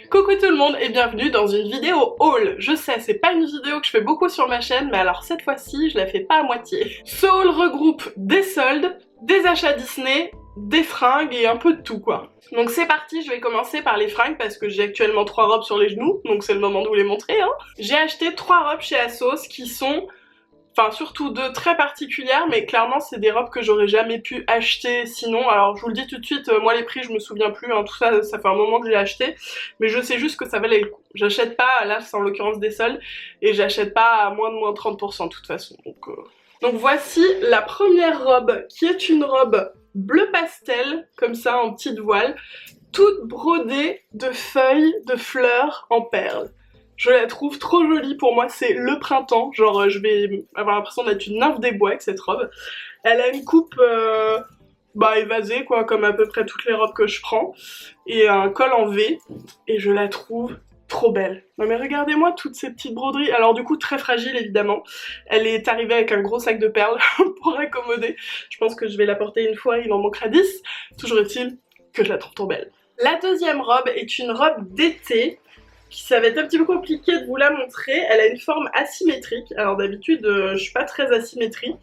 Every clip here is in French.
Coucou tout le monde et bienvenue dans une vidéo haul. Je sais, c'est pas une vidéo que je fais beaucoup sur ma chaîne, mais alors cette fois-ci, je la fais pas à moitié. Ce haul regroupe des soldes, des achats Disney, des fringues et un peu de tout quoi. Donc c'est parti, je vais commencer par les fringues parce que j'ai actuellement 3 robes sur les genoux, donc c'est le moment de vous les montrer hein. J'ai acheté 3 robes chez ASOS qui sont... Enfin surtout 2 très particulières, mais clairement c'est des robes que j'aurais jamais pu acheter sinon. Alors je vous le dis tout de suite, moi les prix je me souviens plus, hein, tout ça, ça fait un moment que j'ai acheté, mais je sais juste que ça valait le coup. J'achète pas, là c'est en l'occurrence des soldes, et j'achète pas à moins de 30% de toute façon. Donc voici la première robe, qui est une robe bleu pastel, comme ça en petite voile, toute brodée de feuilles de fleurs en perles. Je la trouve trop jolie, pour moi c'est le printemps, genre je vais avoir l'impression d'être une nymphe des bois avec cette robe. Elle a une coupe évasée quoi, comme à peu près toutes les robes que je prends, et un col en V, et je la trouve trop belle. Non mais regardez-moi toutes ces petites broderies, alors du coup très fragile évidemment. Elle est arrivée avec un gros sac de perles pour accommoder. Je pense que je vais la porter une fois, il en manquera 10. Toujours est-il que je la trouve trop belle. La deuxième robe est une robe d'été. Ça va être un petit peu compliqué de vous la montrer, elle a une forme asymétrique, alors d'habitude je suis pas très asymétrique,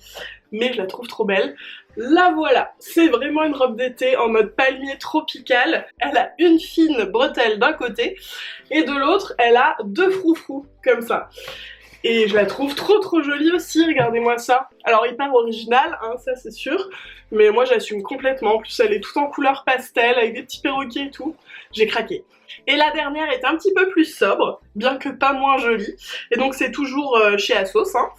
mais je la trouve trop belle. La voilà, c'est vraiment une robe d'été en mode palmier tropical, elle a une fine bretelle d'un côté, et de l'autre elle a 2 froufrous, comme ça. Et je la trouve trop jolie aussi, regardez-moi ça. Alors hyper original, hein, ça c'est sûr, mais moi j'assume complètement. En plus elle est toute en couleur pastel, avec des petits perroquets et tout. J'ai craqué. Et la dernière est un petit peu plus sobre, bien que pas moins jolie. Et donc c'est toujours chez ASOS. Hein.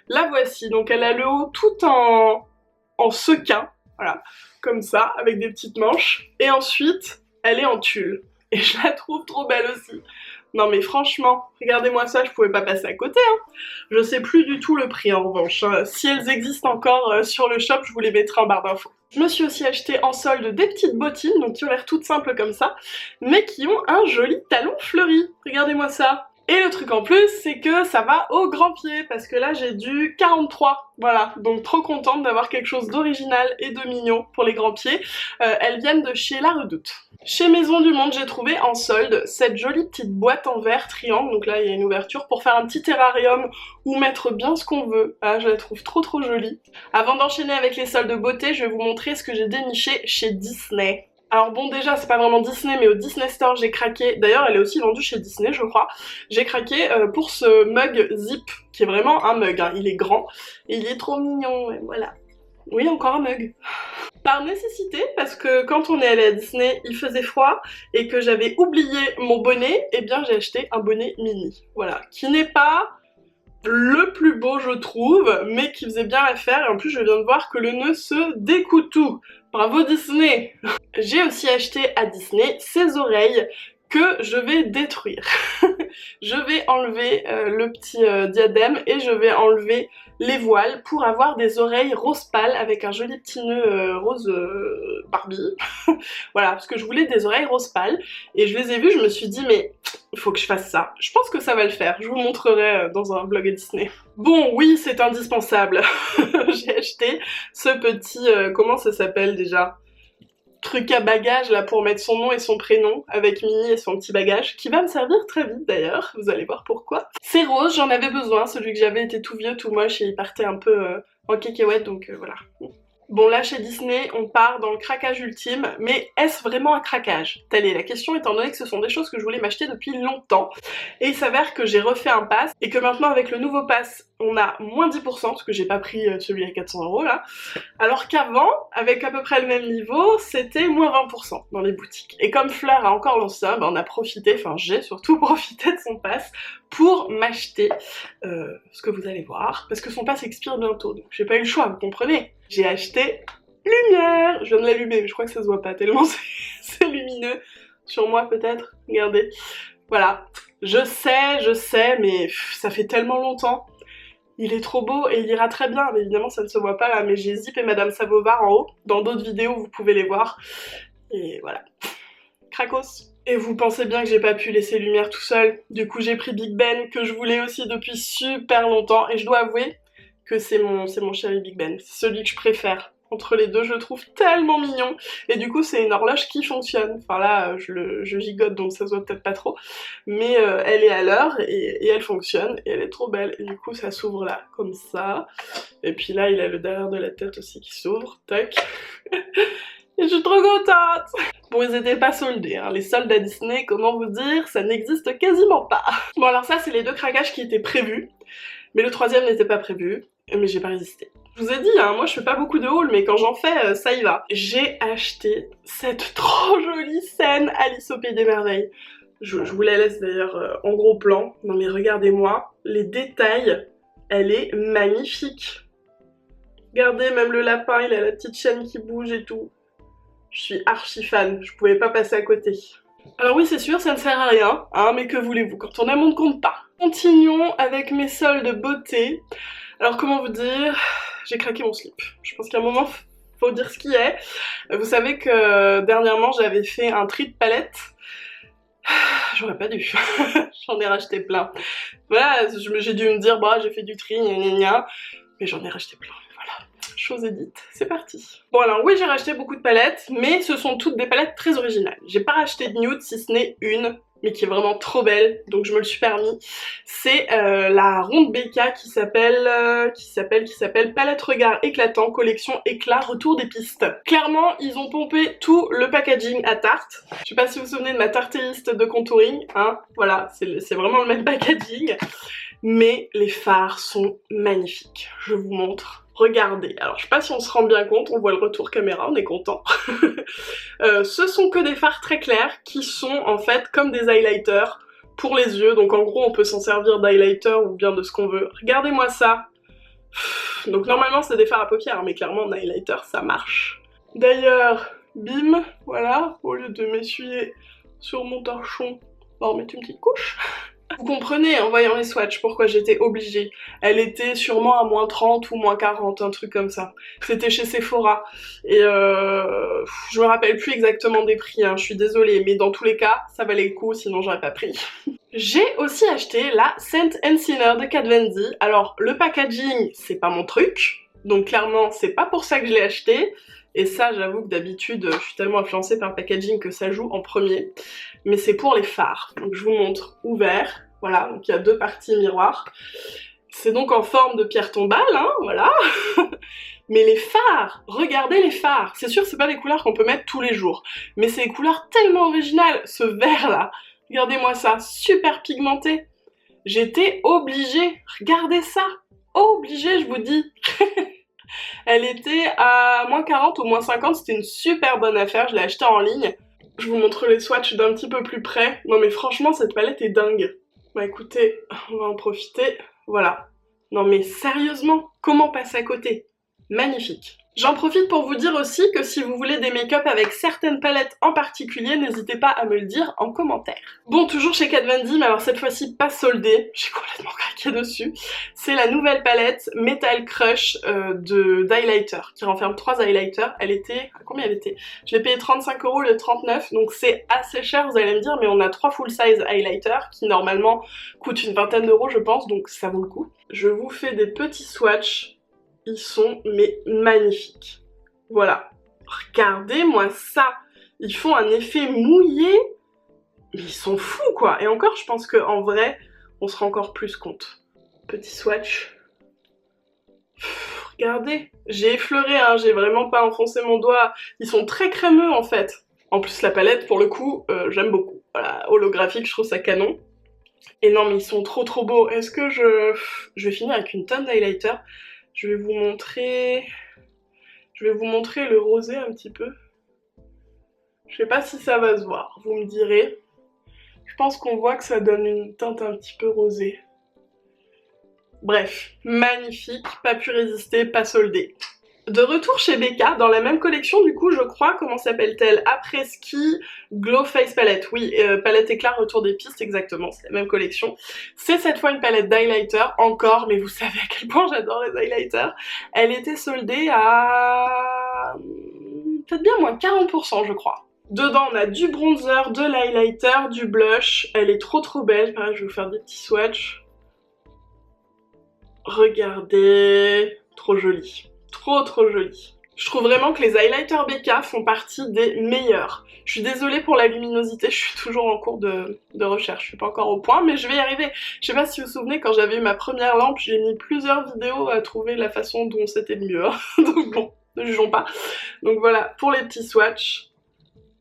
La voici, donc elle a le haut tout en sequin, voilà, comme ça, avec des petites manches. Et ensuite, elle est en tulle. Et je la trouve trop belle aussi. Non mais franchement, regardez-moi ça, je pouvais pas passer à côté hein. Je sais plus du tout le prix en revanche. Si elles existent encore sur le shop, je vous les mettrai en barre d'infos. Je me suis aussi acheté en solde des petites bottines, donc qui ont l'air toutes simples comme ça, mais qui ont un joli talon fleuri. Regardez-moi ça. Et le truc en plus, c'est que ça va au grand pied, parce que là j'ai du 43, voilà, donc trop contente d'avoir quelque chose d'original et de mignon pour les grands pieds. Elles viennent de chez La Redoute. Chez Maison du Monde, j'ai trouvé en solde cette jolie petite boîte en verre triangle, donc là il y a une ouverture pour faire un petit terrarium ou mettre bien ce qu'on veut. Ah, je la trouve trop jolie. Avant d'enchaîner avec les soldes de beauté, je vais vous montrer ce que j'ai déniché chez Disney. Alors bon déjà c'est pas vraiment Disney mais au Disney Store j'ai craqué, d'ailleurs elle est aussi vendue chez Disney je crois, j'ai craqué pour ce mug Zip qui est vraiment un mug, hein. Il est grand et il est trop mignon et voilà. Oui encore un mug. Par nécessité parce que quand on est allé à Disney il faisait froid et que j'avais oublié mon bonnet, et bien j'ai acheté un bonnet mini, voilà, qui n'est pas le plus beau je trouve, mais qui faisait bien l'affaire et en plus je viens de voir que le nœud se découd tout. Bravo Disney. J'ai aussi acheté à Disney ces oreilles que je vais détruire. Je vais enlever le petit diadème et je vais enlever les voiles pour avoir des oreilles rose pâle avec un joli petit nœud rose Barbie. Voilà, parce que je voulais des oreilles rose pâle et je les ai vues, je me suis dit mais il faut que je fasse ça. Je pense que ça va le faire, je vous montrerai dans un vlog Disney. Bon oui c'est indispensable. J'ai acheté ce petit, comment ça s'appelle déjà ? Truc à bagage là pour mettre son nom et son prénom avec Minnie et son petit bagage qui va me servir très vite d'ailleurs, vous allez voir pourquoi. C'est rose, j'en avais besoin, celui que j'avais était tout vieux, tout moche et il partait un peu en cacahuète donc voilà. Bon là chez Disney on part dans le craquage ultime, mais est-ce vraiment un craquage? Telle est la question étant donné que ce sont des choses que je voulais m'acheter depuis longtemps. Et il s'avère que j'ai refait un pass et que maintenant avec le nouveau pass on a moins 10% parce que j'ai pas pris celui à 400 € là. Alors qu'avant, avec à peu près le même niveau, c'était moins 20% dans les boutiques. Et comme Fleur a encore lancé ça, on a profité, enfin j'ai surtout profité de son pass pour m'acheter ce que vous allez voir, parce que son pass expire bientôt, donc j'ai pas eu le choix, vous comprenez. J'ai acheté lumière, je viens de l'allumer, mais je crois que ça se voit pas tellement c'est lumineux, sur moi peut-être, regardez. Voilà, je sais, mais ça fait tellement longtemps. Il est trop beau et il ira très bien, mais évidemment ça ne se voit pas là, mais j'ai Zip et Madame Sabovar en haut, dans d'autres vidéos vous pouvez les voir, et voilà. Cracos. Et vous pensez bien que j'ai pas pu laisser Lumière tout seul, du coup j'ai pris Big Ben, que je voulais aussi depuis super longtemps, et je dois avouer que c'est mon chéri Big Ben, c'est celui que je préfère. entre les deux, je le trouve tellement mignon. Et du coup c'est une horloge qui fonctionne. Enfin là je gigote donc ça se voit peut-être pas trop. Mais elle est à l'heure et elle fonctionne et elle est trop belle. Et du coup ça s'ouvre là comme ça. Et puis là il a le derrière de la tête aussi qui s'ouvre. Tac. Et je suis trop contente. Bon, ils étaient pas soldés, hein. Les soldes à Disney, comment vous dire, ça n'existe quasiment pas. Bon alors ça c'est les deux craquages qui étaient prévus, mais le troisième n'était pas prévu, mais j'ai pas résisté. Je vous ai dit, hein, moi je fais pas beaucoup de hauls, mais quand j'en fais, ça y va. J'ai acheté cette trop jolie scène Alice au Pays des Merveilles. Je vous la laisse d'ailleurs en gros plan. Non mais regardez-moi, les détails, elle est magnifique. Regardez, même le lapin, il a la petite chaîne qui bouge et tout. Je suis archi fan, je pouvais pas passer à côté. Alors oui, c'est sûr, ça ne sert à rien, hein, mais que voulez-vous, quand on aime, on ne compte pas. Continuons avec mes soldes beauté. Alors comment vous dire, j'ai craqué mon slip. Je pense qu'à un moment, faut dire ce qui est. Vous savez que dernièrement, j'avais fait un tri de palettes. J'aurais pas dû, j'en ai racheté plein. Voilà, j'ai dû me dire, bah j'ai fait du tri, gna gna gna, mais j'en ai racheté plein. Chose édite, c'est parti. Bon alors oui j'ai racheté beaucoup de palettes, mais ce sont toutes des palettes très originales. J'ai pas racheté de nude si ce n'est une, mais qui est vraiment trop belle, donc je me le suis permis. C'est la ronde BK qui s'appelle Palette Regard Éclatant, collection éclat, retour des pistes. Clairement ils ont pompé tout le packaging à tarte. Je sais pas si vous vous souvenez de ma tartéiste de contouring, hein, voilà, c'est vraiment le même packaging. Mais les fards sont magnifiques, je vous montre. Regardez, alors je sais pas si on se rend bien compte, on voit le retour caméra, on est content. Ce sont que des fards très clairs qui sont en fait comme des highlighters pour les yeux, donc en gros on peut s'en servir d'highlighter ou bien de ce qu'on veut. Regardez-moi ça. Donc normalement c'est des fards à paupières, mais clairement en highlighter ça marche. D'ailleurs, bim, voilà, au lieu de m'essuyer sur mon torchon, on va en mettre une petite couche. Vous comprenez en voyant les swatchs pourquoi j'étais obligée. Elle était sûrement à moins 30 ou moins 40, un truc comme ça. C'était chez Sephora. Et je me rappelle plus exactement des prix, hein, je suis désolée. Mais dans tous les cas, ça valait le coup, sinon j'aurais pas pris. J'ai aussi acheté la Scent & Sinner de Kat Von D. Alors le packaging, c'est pas mon truc. Donc clairement, c'est pas pour ça que je l'ai acheté. Et ça, j'avoue que d'habitude, je suis tellement influencée par le packaging que ça joue en premier. Mais c'est pour les fards. Donc je vous montre ouvert. Voilà, donc il y a deux parties miroirs. C'est donc en forme de pierre tombale, hein, voilà. Mais les fards, regardez les fards. C'est sûr, c'est pas des couleurs qu'on peut mettre tous les jours. Mais c'est des couleurs tellement originales. Ce vert là, regardez-moi ça, super pigmenté. J'étais obligée, regardez ça. Obligée, je vous dis. Elle était à moins 40 ou moins 50, c'était une super bonne affaire, je l'ai achetée en ligne. Je vous montre les swatchs d'un petit peu plus près. Non mais franchement, cette palette est dingue. Bah écoutez, on va en profiter. Voilà. Non mais sérieusement, comment passer à côté? Magnifique. J'en profite pour vous dire aussi que si vous voulez des make-up avec certaines palettes en particulier, n'hésitez pas à me le dire en commentaire. Bon, toujours chez Kat Von D, mais alors cette fois-ci pas soldée, j'ai complètement craqué dessus. C'est la nouvelle palette Metal Crush d'highlighter, qui renferme 3 highlighters. Elle était... Combien elle était? Je l'ai payé 35 € le 39, donc c'est assez cher, vous allez me dire, mais on a 3 full-size highlighters qui normalement coûtent une vingtaine d'euros, je pense, donc ça vaut le coup. Je vous fais des petits swatchs. Ils sont mais magnifiques. Voilà. Regardez-moi ça. Ils font un effet mouillé. Mais ils sont fous quoi. Et encore je pense qu'en vrai, on se rend encore plus compte. Petit swatch. Regardez. J'ai effleuré, hein, j'ai vraiment pas enfoncé mon doigt. Ils sont très crémeux en fait. En plus la palette pour le coup, j'aime beaucoup. Voilà, holographique, je trouve ça canon. Et non mais ils sont trop beaux. Est-ce que je vais finir avec une tonne d'highlighter? Je vais vous montrer le rosé un petit peu. Je sais pas si ça va se voir, vous me direz. Je pense qu'on voit que ça donne une teinte un petit peu rosée. Bref, magnifique, pas pu résister, pas soldé. De retour chez BK, dans la même collection du coup je crois, comment s'appelle-t-elle? Après Ski Glow Face Palette, oui, palette éclat retour des pistes, exactement, c'est la même collection. C'est cette fois une palette d'highlighter, encore, mais vous savez à quel point j'adore les highlighters. Elle était soldée à... peut-être bien moins 40% je crois. Dedans on a du bronzer, de l'highlighter, du blush, elle est trop belle, pareil je vais vous faire des petits swatchs. Regardez, trop jolie. Trop jolie. Je trouve vraiment que les highlighters BK font partie des meilleurs. Je suis désolée pour la luminosité, je suis toujours en cours de recherche, je suis pas encore au point, mais je vais y arriver. Je sais pas si vous vous souvenez, quand j'avais eu ma première lampe, j'ai mis plusieurs vidéos à trouver la façon dont c'était le mieux. Donc bon, ne jugeons pas. Donc voilà, pour les petits swatchs.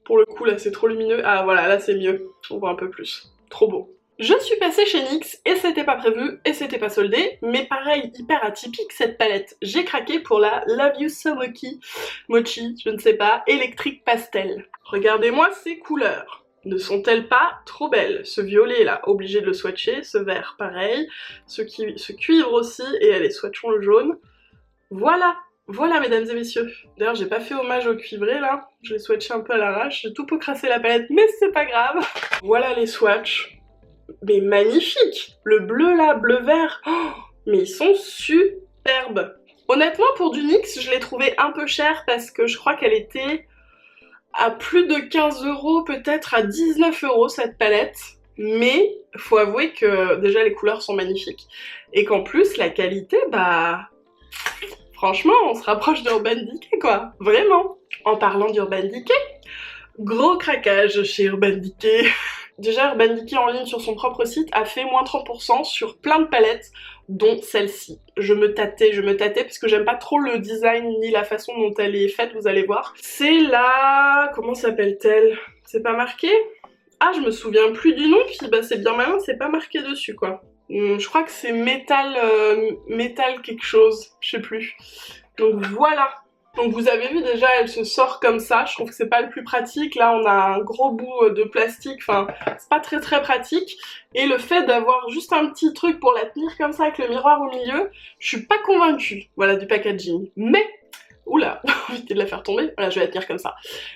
Pour le coup, là c'est trop lumineux. Ah voilà, là c'est mieux, on voit un peu plus. Trop beau. Je suis passée chez NYX et c'était pas prévu et c'était pas soldé, mais pareil, hyper atypique cette palette. J'ai craqué pour la Love You So Mochi, je ne sais pas, électrique pastel. Regardez-moi ces couleurs. Ne sont-elles pas trop belles? Ce violet là, obligé de le swatcher, ce vert pareil, ce cuivre aussi, et allez, swatchons le jaune. Voilà! Voilà mesdames et messieurs. D'ailleurs j'ai pas fait hommage au cuivré là, je l'ai swatché un peu à l'arrache, j'ai tout peu crassé la palette, mais c'est pas grave. Voilà les swatchs. Mais magnifique! Le bleu là, bleu-vert, oh, mais ils sont superbes! Honnêtement pour du NYX, je l'ai trouvé un peu cher parce que je crois qu'elle était à plus de 15 €, peut-être à 19 € cette palette. Mais faut avouer que déjà les couleurs sont magnifiques et qu'en plus la qualité, bah... franchement, on se rapproche d'Urban Decay quoi, vraiment! En parlant d'Urban Decay, gros craquage chez Urban Decay. Déjà, Urban Decay en ligne sur son propre site a fait moins 30% sur plein de palettes, dont celle-ci. Je me tâtais parce que j'aime pas trop le design ni la façon dont elle est faite, vous allez voir. C'est la... comment s'appelle-t-elle? C'est pas marqué? Ah, je me souviens plus du nom, puis bah c'est bien malin, c'est pas marqué dessus quoi. Je crois que c'est métal quelque chose, je sais plus. Donc voilà. Donc vous avez vu déjà, elle se sort comme ça, je trouve que c'est pas le plus pratique. Là on a un gros bout de plastique, enfin c'est pas très pratique. Et le fait d'avoir juste un petit truc pour la tenir comme ça avec le miroir au milieu, je suis pas convaincue, voilà, du packaging. Mais, oula, évitez de la faire tomber, voilà je vais la tenir comme ça.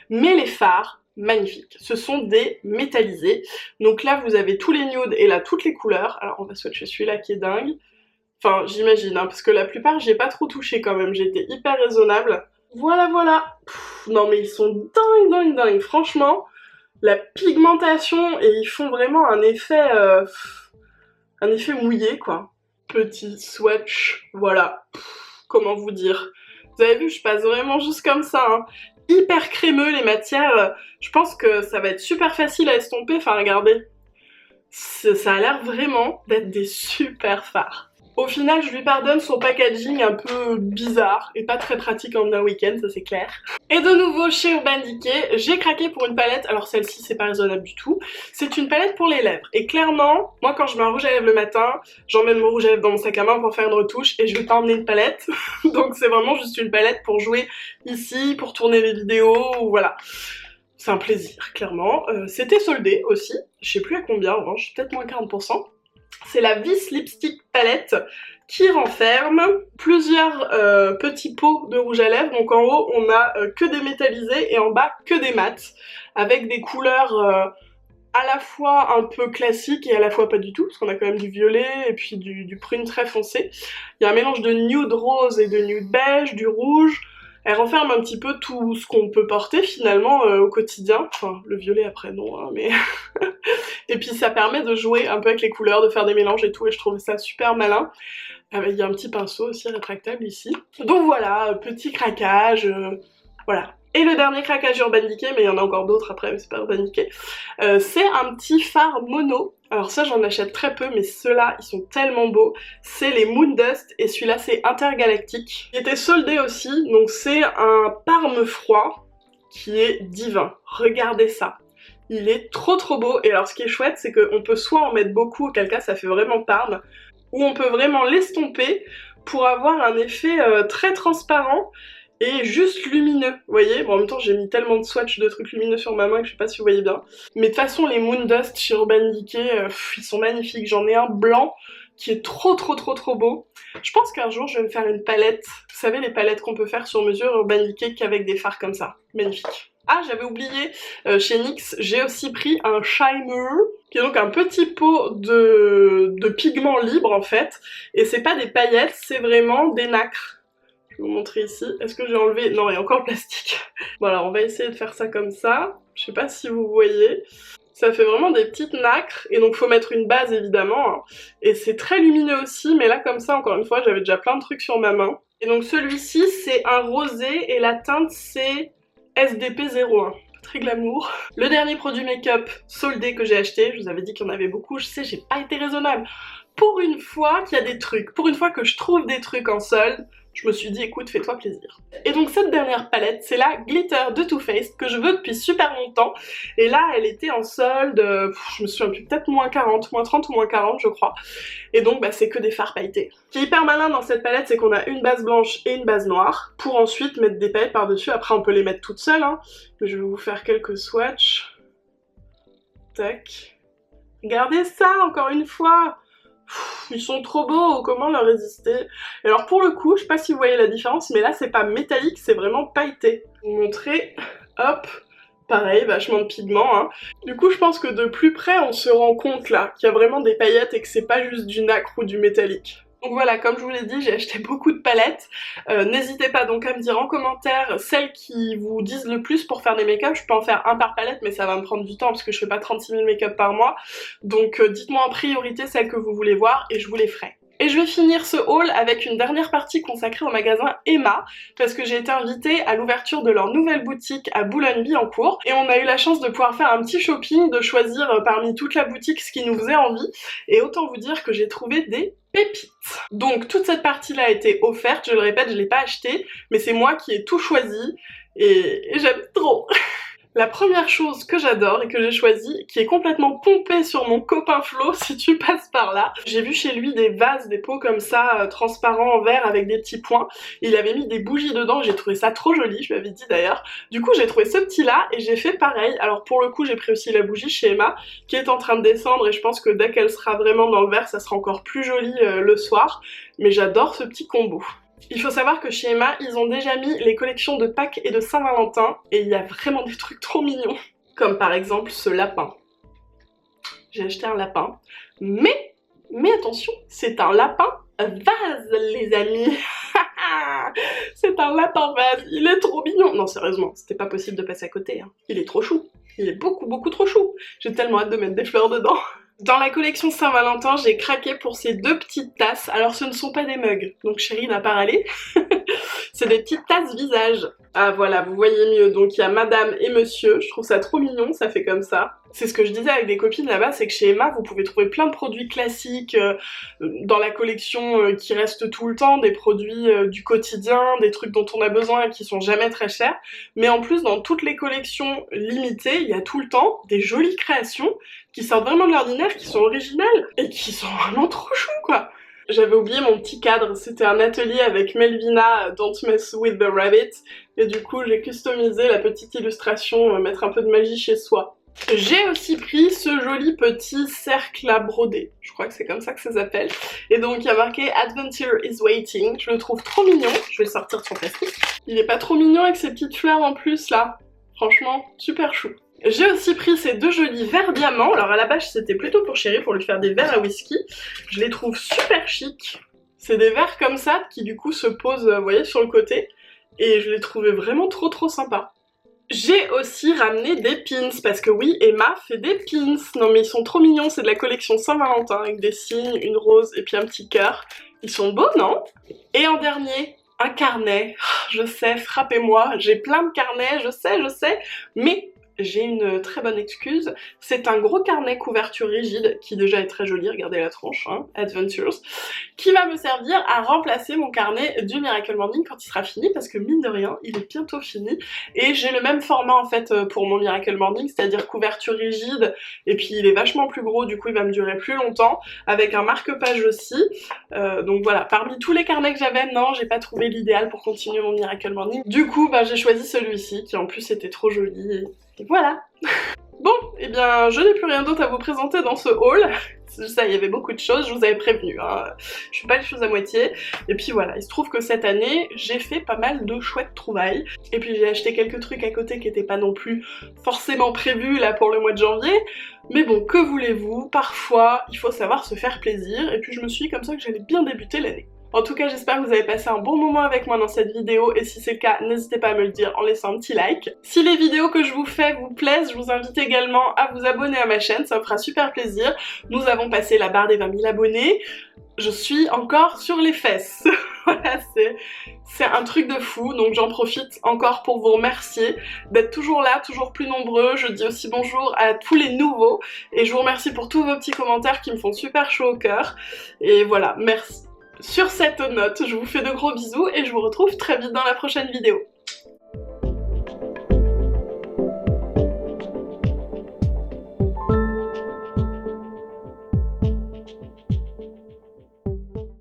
Mais les fards, magnifiques, ce sont des métallisés. Donc là vous avez tous les nudes et là toutes les couleurs. Alors on va swatcher celui-là qui est dingue. Enfin, j'imagine, hein, parce que la plupart, j'ai pas trop touché quand même, j'ai été hyper raisonnable. Voilà, voilà. Pff, non mais ils sont dingues. Franchement, la pigmentation, et ils font vraiment un effet mouillé, quoi. Petit swatch, voilà. Pff, comment vous dire? Vous avez vu, je passe vraiment juste comme ça, hein. Hyper crémeux, les matières. Je pense que ça va être super facile à estomper, enfin regardez. Ça a l'air vraiment d'être des super fards. Au final, je lui pardonne son packaging un peu bizarre et pas très pratique en un week-end, ça c'est clair. Et de nouveau chez Urban Decay, j'ai craqué pour une palette, alors celle-ci c'est pas raisonnable du tout, c'est une palette pour les lèvres. Et clairement, moi quand je mets un rouge à lèvres le matin, j'emmène mon rouge à lèvres dans mon sac à main pour faire une retouche et je vais pas emmener une palette. Donc c'est vraiment juste une palette pour jouer ici, pour tourner les vidéos, ou voilà. C'est un plaisir, clairement. C'était soldé aussi, je sais plus à combien en revanche, peut-être moins 40%. C'est la Vis Lipstick Palette qui renferme plusieurs petits pots de rouge à lèvres. Donc en haut on a que des métallisés et en bas que des mats, avec des couleurs à la fois un peu classiques et à la fois pas du tout, parce qu'on a quand même du violet et puis du prune très foncé. Il y a un mélange de nude rose et de nude beige, du rouge. Elle renferme un petit peu tout ce qu'on peut porter finalement au quotidien. Enfin, le violet après non, hein, mais... Et puis ça permet de jouer un peu avec les couleurs, de faire des mélanges et tout, et je trouve ça super malin. Il y a un petit pinceau aussi rétractable ici. Donc voilà, petit craquage, voilà. Et le dernier craquage Urban Decay, mais il y en a encore d'autres après, mais c'est pas Urban Decay, c'est un petit fard mono. Alors ça j'en achète très peu, mais ceux-là ils sont tellement beaux. C'est les Moon Dust et celui-là c'est Intergalactique. Il était soldé aussi, donc c'est un parme froid qui est divin. Regardez ça. Il est trop beau, et alors ce qui est chouette c'est qu'on peut soit en mettre beaucoup, auquel cas ça fait vraiment parme, ou on peut vraiment l'estomper pour avoir un effet très transparent et juste lumineux, vous voyez. Bon en même temps j'ai mis tellement de swatchs de trucs lumineux sur ma main que je sais pas si vous voyez bien. Mais de toute façon les Moon Dust chez Urban Decay, ils sont magnifiques. J'en ai un blanc qui est trop beau. Je pense qu'un jour je vais me faire une palette, vous savez les palettes qu'on peut faire sur mesure Urban Decay qu'avec des fards comme ça, magnifique. Ah j'avais oublié, chez NYX j'ai aussi pris un Shimmer, qui est donc un petit pot de pigments libres en fait, et c'est pas des paillettes, c'est vraiment des nacres. Je vais vous montrer ici, est-ce que j'ai enlevé? Non, il y a encore le plastique. Bon alors on va essayer de faire ça comme ça, je sais pas si vous voyez. Ça fait vraiment des petites nacres, et donc faut mettre une base évidemment, hein. Et c'est très lumineux aussi, mais là comme ça encore une fois j'avais déjà plein de trucs sur ma main. Et donc celui-ci c'est un rosé et la teinte c'est SDP01. Très glamour. Le dernier produit make-up soldé que j'ai acheté, je vous avais dit qu'il y en avait beaucoup, je sais j'ai pas été raisonnable. Pour une fois qu'il y a des trucs, pour une fois que je trouve des trucs en solde, je me suis dit écoute fais-toi plaisir. Et donc cette dernière palette c'est la Glitter de Too Faced que je veux depuis super longtemps et là elle était en solde, je me souviens plus, peut-être moins 40, moins 30 ou moins 40 je crois. Et donc bah c'est que des fards pailletés. Ce qui est hyper malin dans cette palette c'est qu'on a une base blanche et une base noire pour ensuite mettre des paillettes par dessus. Après on peut les mettre toutes seules hein, mais je vais vous faire quelques swatchs. Tac. Regardez ça encore une fois. Ils sont trop beaux, comment leur résister? Et alors pour le coup, je sais pas si vous voyez la différence, mais là c'est pas métallique, c'est vraiment pailleté. Je vais vous montrer, hop, pareil, vachement de pigments. Hein. Du coup je pense que de plus près on se rend compte là qu'il y a vraiment des paillettes et que c'est pas juste du nacre ou du métallique. Donc voilà, comme je vous l'ai dit, j'ai acheté beaucoup de palettes. N'hésitez pas donc à me dire en commentaire celles qui vous disent le plus pour faire des make-up. Je peux en faire un par palette, mais ça va me prendre du temps parce que je fais pas 36 000 make-up par mois. Donc dites-moi en priorité celles que vous voulez voir et je vous les ferai. Et je vais finir ce haul avec une dernière partie consacrée au magasin Emma, parce que j'ai été invitée à l'ouverture de leur nouvelle boutique à Boulogne-Billancourt, et on a eu la chance de pouvoir faire un petit shopping, de choisir parmi toute la boutique ce qui nous faisait envie, et autant vous dire que j'ai trouvé des pépites. Donc toute cette partie-là a été offerte, je le répète, je l'ai pas acheté, mais c'est moi qui ai tout choisi, et j'aime trop. La première chose que j'adore et que j'ai choisi, qui est complètement pompée sur mon copain Flo, si tu passes par là. J'ai vu chez lui des vases, des pots comme ça, transparents en verre avec des petits points. Il avait mis des bougies dedans, j'ai trouvé ça trop joli, je lui avais dit d'ailleurs. Du coup j'ai trouvé ce petit là et j'ai fait pareil. Alors pour le coup j'ai pris aussi la bougie chez Emma, qui est en train de descendre et je pense que dès qu'elle sera vraiment dans le verre, ça sera encore plus joli le soir. Mais j'adore ce petit combo. Il faut savoir que chez Emma, ils ont déjà mis les collections de Pâques et de Saint-Valentin et il y a vraiment des trucs trop mignons. Comme par exemple ce lapin. J'ai acheté un lapin. Mais attention, c'est un lapin vase les amis. C'est un lapin vase, il est trop mignon. Non sérieusement, c'était pas possible de passer à côté. Hein. Il est trop chou. Il est beaucoup trop chou. J'ai tellement hâte de mettre des fleurs dedans. Dans la collection Saint-Valentin, j'ai craqué pour ces deux petites tasses. Alors ce ne sont pas des mugs, donc chérie n'a pas râlé. C'est des petites tasses visage. Ah voilà, vous voyez mieux. Donc il y a madame et monsieur, je trouve ça trop mignon, ça fait comme ça. C'est ce que je disais avec des copines là-bas, c'est que chez Emma, vous pouvez trouver plein de produits classiques dans la collection qui restent tout le temps, des produits du quotidien, des trucs dont on a besoin et qui sont jamais très chers. Mais en plus, dans toutes les collections limitées, il y a tout le temps des jolies créations qui sortent vraiment de l'ordinaire, qui sont originales et qui sont vraiment trop chou quoi. J'avais oublié mon petit cadre, c'était un atelier avec Melvina, Don't Mess With The Rabbit, et du coup j'ai customisé la petite illustration, mettre un peu de magie chez soi. J'ai aussi pris ce joli petit cercle à broder, je crois que c'est comme ça que ça s'appelle, et donc il y a marqué Adventure is waiting, je le trouve trop mignon, je vais le sortir de son plastique. Il est pas trop mignon avec ses petites fleurs en plus là, franchement super chou. J'ai aussi pris ces deux jolis verres diamants. Alors à la base c'était plutôt pour chérie, pour lui faire des verres à whisky. Je les trouve super chic. C'est des verres comme ça qui du coup se posent, vous voyez, sur le côté. Et je les trouvais vraiment trop sympas. J'ai aussi ramené des pins, parce que oui, Emma fait des pins. Non mais ils sont trop mignons, c'est de la collection Saint-Valentin, avec des signes, une rose et puis un petit cœur. Ils sont beaux, non? Et en dernier, un carnet. Je sais, frappez-moi, j'ai plein de carnets, je sais, mais j'ai une très bonne excuse, c'est un gros carnet couverture rigide qui déjà est très joli, regardez la tranche, hein, Adventures, qui va me servir à remplacer mon carnet du Miracle Morning quand il sera fini, parce que mine de rien, il est bientôt fini, et j'ai le même format en fait pour mon Miracle Morning, c'est-à-dire couverture rigide, et puis il est vachement plus gros, du coup il va me durer plus longtemps, avec un marque-page aussi, donc voilà, parmi tous les carnets que j'avais, non, j'ai pas trouvé l'idéal pour continuer mon Miracle Morning, du coup bah, j'ai choisi celui-ci, qui en plus était trop joli, et voilà. Bon, et bien je n'ai plus rien d'autre à vous présenter dans ce haul. Ça, il y avait beaucoup de choses, je vous avais prévenu, hein. Je fais pas les choses à moitié. Et puis voilà, il se trouve que cette année, j'ai fait pas mal de chouettes trouvailles. Et puis j'ai acheté quelques trucs à côté qui n'étaient pas non plus forcément prévus là pour le mois de janvier. Mais bon, que voulez-vous, parfois il faut savoir se faire plaisir. Et puis je me suis dit comme ça que j'allais bien débuter l'année. En tout cas, j'espère que vous avez passé un bon moment avec moi dans cette vidéo, et si c'est le cas, n'hésitez pas à me le dire en laissant un petit like. Si les vidéos que je vous fais vous plaisent, je vous invite également à vous abonner à ma chaîne, ça me fera super plaisir. Nous avons passé la barre des 20 000 abonnés, je suis encore sur les fesses. Voilà, c'est un truc de fou, donc j'en profite encore pour vous remercier d'être toujours là, toujours plus nombreux. Je dis aussi bonjour à tous les nouveaux, et je vous remercie pour tous vos petits commentaires qui me font super chaud au cœur. Et voilà, merci. Sur cette note, je vous fais de gros bisous et je vous retrouve très vite dans la prochaine vidéo.